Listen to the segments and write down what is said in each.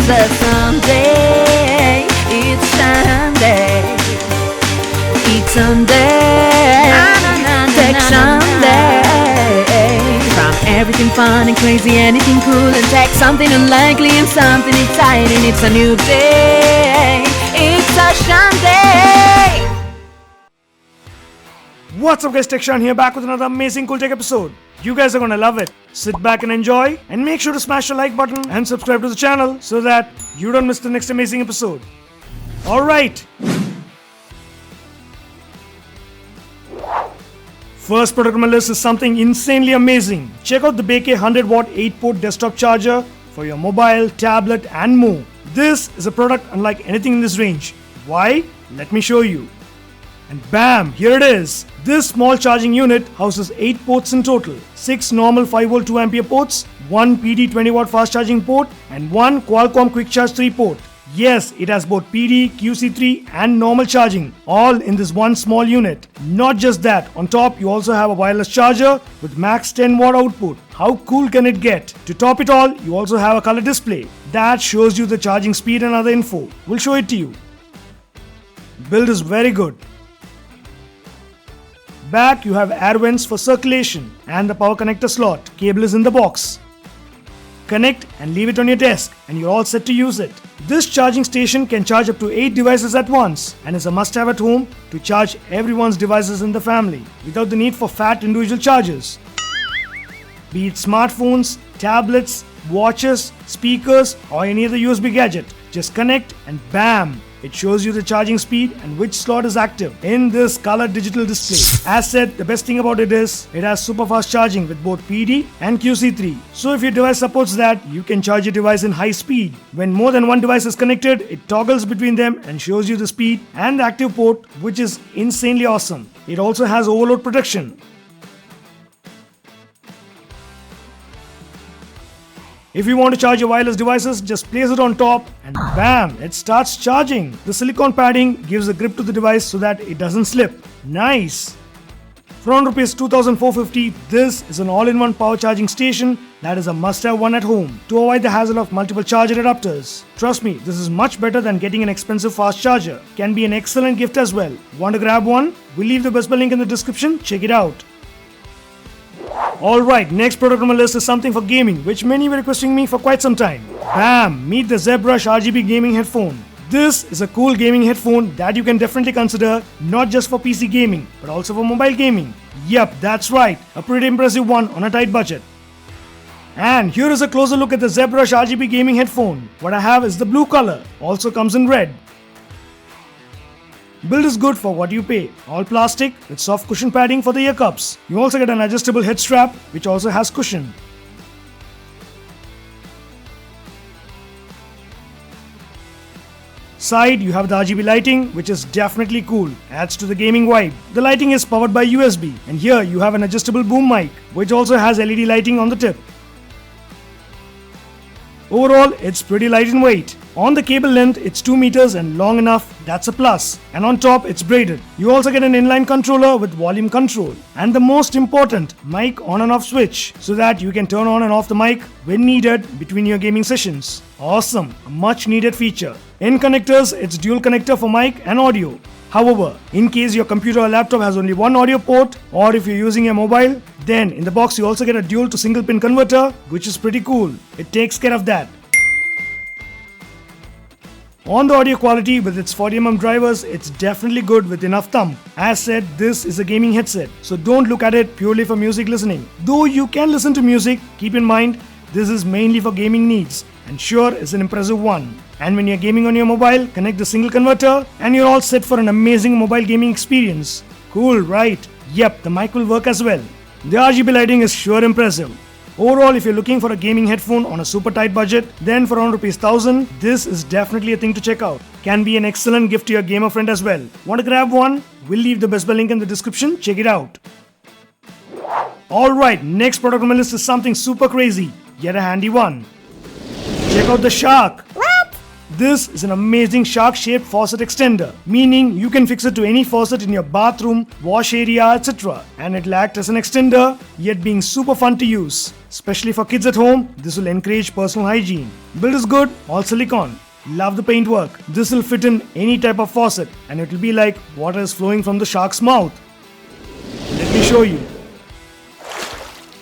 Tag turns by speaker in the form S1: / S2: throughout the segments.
S1: a Sunday, it's Sunday, it's Sunday, Tech Sunday. From everything fun and crazy, anything cool and tech, something unlikely and something exciting. It's a new day, it's a Sunday.
S2: What's up guys, TechShan here, back with another amazing cool tech episode. You guys are gonna love it. Sit back and enjoy, and make sure to smash the like button and subscribe to the channel so that you don't miss the next amazing episode. Alright. First product on my list is something insanely amazing. Check out the BK 100-watt 8-port desktop charger for your mobile, tablet and more. This is a product unlike anything in this range. Why? Let me show you. And bam, here it is. This small charging unit houses 8 ports in total. 6 normal 5V 2A ports, 1 PD 20W fast charging port and 1 Qualcomm Quick Charge 3 port. Yes, it has both PD, QC3 and normal charging, all in this one small unit. Not just that, on top you also have a wireless charger with max 10W output. How cool can it get? To top it all, you also have a color display that shows you the charging speed and other info. We'll show it to you. Build is very good. Back you have air vents for circulation and the power connector slot. Cable is in the box. Connect and leave it on your desk and you're all set to use it. This charging station can charge up to 8 devices at once and is a must-have at home to charge everyone's devices in the family without the need for fat individual chargers. Be it smartphones, tablets, watches, speakers or any other USB gadget. Just connect and bam! It shows you the charging speed and which slot is active in this color digital display. As said, the best thing about it is it has super fast charging with both PD and QC3. So if your device supports that, you can charge your device in high speed. When more than one device is connected, it toggles between them and shows you the speed and the active port, which is insanely awesome. It also has overload protection. If you want to charge your wireless devices, just place it on top and bam, it starts charging. The silicone padding gives a grip to the device so that it doesn't slip. Nice! For around Rs 2,450, this is an all-in-one power charging station that is a must-have one at home to avoid the hassle of multiple charger adapters. Trust me, this is much better than getting an expensive fast charger. Can be an excellent gift as well. Want to grab one? We'll leave the Best Buy link in the description. Check it out. Alright, next product on my list is something for gaming, which many were requesting me for quite some time. Bam! Meet the ZBrush RGB gaming headphone. This is a cool gaming headphone that you can definitely consider not just for PC gaming, but also for mobile gaming. Yep, that's right, a pretty impressive one on a tight budget. And here is a closer look at the ZBrush RGB gaming headphone. What I have is the blue color, also comes in red. Build is good for what you pay. All plastic with soft cushion padding for the ear cups. You also get an adjustable head strap which also has cushion. Side you have the RGB lighting which is definitely cool. Adds to the gaming vibe. The lighting is powered by USB and here you have an adjustable boom mic which also has LED lighting on the tip. Overall, it's pretty light in weight. On the cable length, it's 2 meters and long enough, that's a plus. And on top, it's braided. You also get an inline controller with volume control. And the most important, mic on and off switch, so that you can turn on and off the mic when needed between your gaming sessions. Awesome, a much needed feature. In connectors, it's dual connector for mic and audio. However, in case your computer or laptop has only one audio port, or if you're using a mobile, then in the box you also get a dual to single pin converter, which is pretty cool. It takes care of that. On the audio quality with its 40mm drivers, it's definitely good with enough thump. As said, this is a gaming headset, so don't look at it purely for music listening. Though you can listen to music, keep in mind, this is mainly for gaming needs, and sure is an impressive one. And when you're gaming on your mobile, connect the single converter and you're all set for an amazing mobile gaming experience. Cool, right? Yep, the mic will work as well. The RGB lighting is sure impressive. Overall, if you're looking for a gaming headphone on a super tight budget, then for around Rs 1,000, this is definitely a thing to check out. Can be an excellent gift to your gamer friend as well. Want to grab one? We'll leave the Best Buy link in the description. Check it out. Alright, next product on my list is something super crazy, yet a handy one. Check out the Shark.
S3: What?
S2: This is an amazing shark-shaped faucet extender, meaning you can fix it to any faucet in your bathroom, wash area, etc. And it'll act as an extender, yet being super fun to use. Especially for kids at home, this will encourage personal hygiene. Build is good, all silicone. Love the paintwork. This will fit in any type of faucet and it will be like water is flowing from the shark's mouth. Let me show you.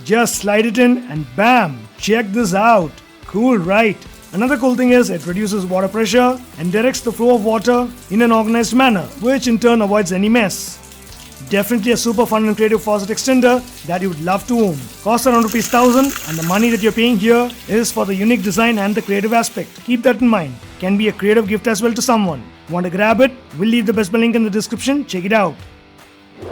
S2: Just slide it in and bam! Check this out. Cool, right? Another cool thing is it reduces water pressure and directs the flow of water in an organized manner, which in turn avoids any mess. Definitely a super fun and creative faucet extender that you would love to own. Costs around ₹1,000 and the money that you're paying here is for the unique design and the creative aspect. Keep that in mind. Can be a creative gift as well to someone. Want to grab it? We'll leave the Best Buy link in the description. Check it out.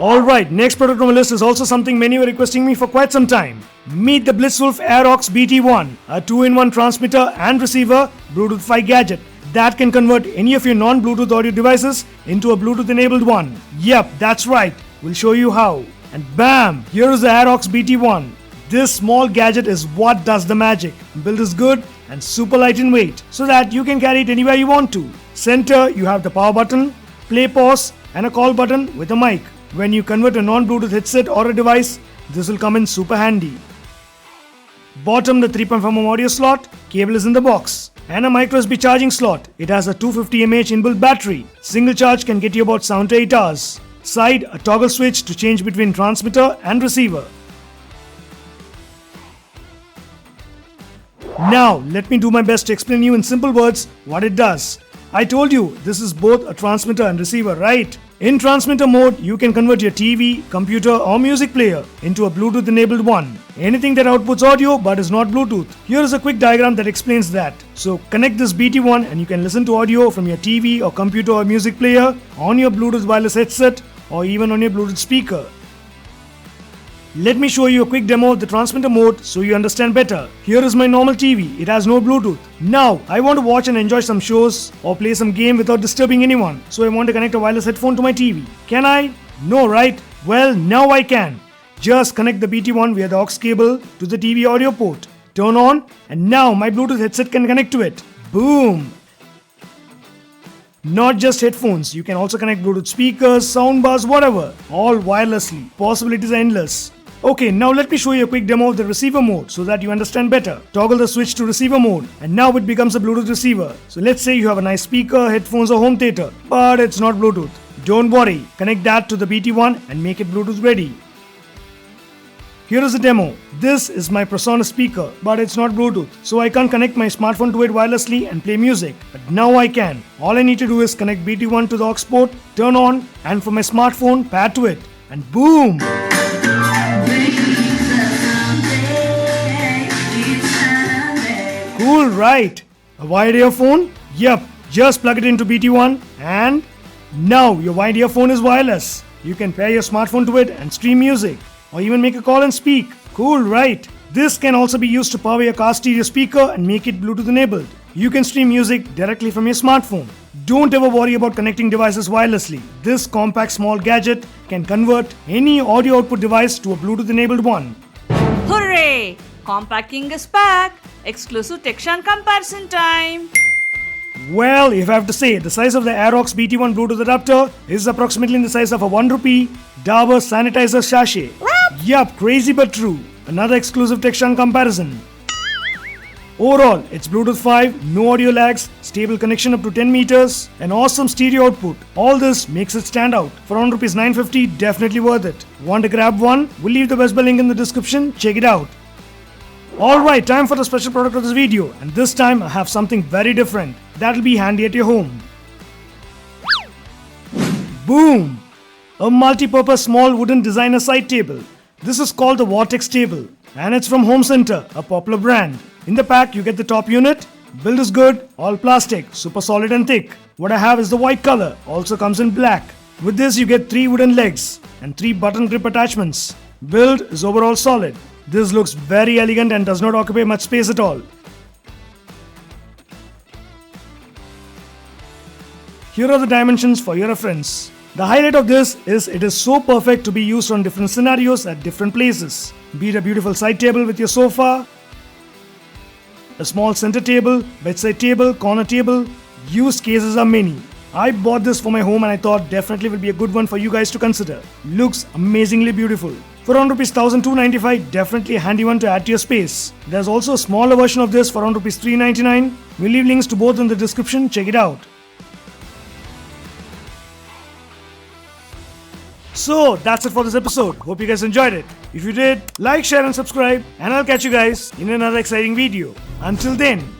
S2: Alright, next product on my list is also something many were requesting me for quite some time. Meet the Blitzwolf AirAux BT1, a 2-in-1 transmitter and receiver Bluetooth 5 gadget that can convert any of your non-Bluetooth audio devices into a Bluetooth enabled one. Yep, that's right. We'll show you how. And bam! Here is the AirAux BT1. This small gadget is what does the magic. Build is good and super light in weight so that you can carry it anywhere you want to. Center, you have the power button, play pause and a call button with a mic. When you convert a non-Bluetooth headset or a device, this will come in super handy. Bottom, the 3.5mm audio slot, cable is in the box. And a micro USB charging slot. It has a 250 mAh inbuilt battery. Single charge can get you about 7 to 8 hours. Side, a toggle switch to change between transmitter and receiver. Now, let me do my best to explain you in simple words what it does. I told you this is both a transmitter and receiver, right? In transmitter mode, you can convert your TV, computer or music player into a Bluetooth enabled one. Anything that outputs audio but is not Bluetooth. Here is a quick diagram that explains that. So connect this BT1 and you can listen to audio from your TV or computer or music player, on your Bluetooth wireless headset or even on your Bluetooth speaker. Let me show you a quick demo of the transmitter mode so you understand better. Here is my normal TV. It has no Bluetooth. Now, I want to watch and enjoy some shows or play some game without disturbing anyone. So I want to connect a wireless headphone to my TV. Can I? No, right? Well, now I can. Just connect the BT1 via the aux cable to the TV audio port. Turn on and now my Bluetooth headset can connect to it. Boom! Not just headphones, you can also connect Bluetooth speakers, soundbars, whatever. All wirelessly. Possibilities are endless. Okay, now let me show you a quick demo of the receiver mode so that you understand better. Toggle the switch to receiver mode and now it becomes a Bluetooth receiver. So let's say you have a nice speaker, headphones or home theater, but it's not Bluetooth. Don't worry, connect that to the BT1 and make it Bluetooth ready. Here is a demo. This is my PreSonus speaker, but it's not Bluetooth, so I can't connect my smartphone to it wirelessly and play music. But now I can. All I need to do is connect BT1 to the aux port, turn on, and for my smartphone, pair to it. And boom! Cool, right? A wired earphone? Yep, just plug it into BT1 and now your wired earphone is wireless. You can pair your smartphone to it and stream music or even make a call and speak. Cool, right? This can also be used to power your car stereo speaker and make it Bluetooth enabled. You can stream music directly from your smartphone. Don't ever worry about connecting devices wirelessly. This compact small gadget can convert any audio output device to a Bluetooth enabled one.
S1: Hooray! Compact King is back! Exclusive Texan comparison time!
S2: Well, if I have to say, the size of the AirAux BT1 Bluetooth adapter is approximately in the size of a ₹1 Dabur sanitizer sachet. What? Yup, crazy but true. Another exclusive Texan comparison. Overall, it's Bluetooth 5, no audio lags, stable connection up to 10 meters, and awesome stereo output. All this makes it stand out. For around ₹950, definitely worth it. Want to grab one? We'll leave the Best Buy link in the description. Check it out. Alright, time for the special product of this video, and this time I have something very different that'll be handy at your home. Boom! A multi-purpose small wooden designer side table. This is called the Vortex table and it's from Home Center, a popular brand. In the pack you get the top unit. Build is good, all plastic, super solid and thick. What I have is the white color, also comes in black. With this you get 3 wooden legs and 3 button grip attachments. Build is overall solid. This looks very elegant and does not occupy much space at all. Here are the dimensions for your reference. The highlight of this is it is so perfect to be used on different scenarios at different places. Be it a beautiful side table with your sofa, a small center table, bedside table, corner table, Use cases are many. I bought this for my home and I thought definitely will be a good one for you guys to consider. Looks amazingly beautiful. For around rupees 1295, definitely a handy one to add to your space. There's also a smaller version of this for around rupees 399. We'll leave links to both in the description, check it out. So that's it for this episode. Hope you guys enjoyed it. If you did, like, share and subscribe, and I'll catch you guys in another exciting video. Until then,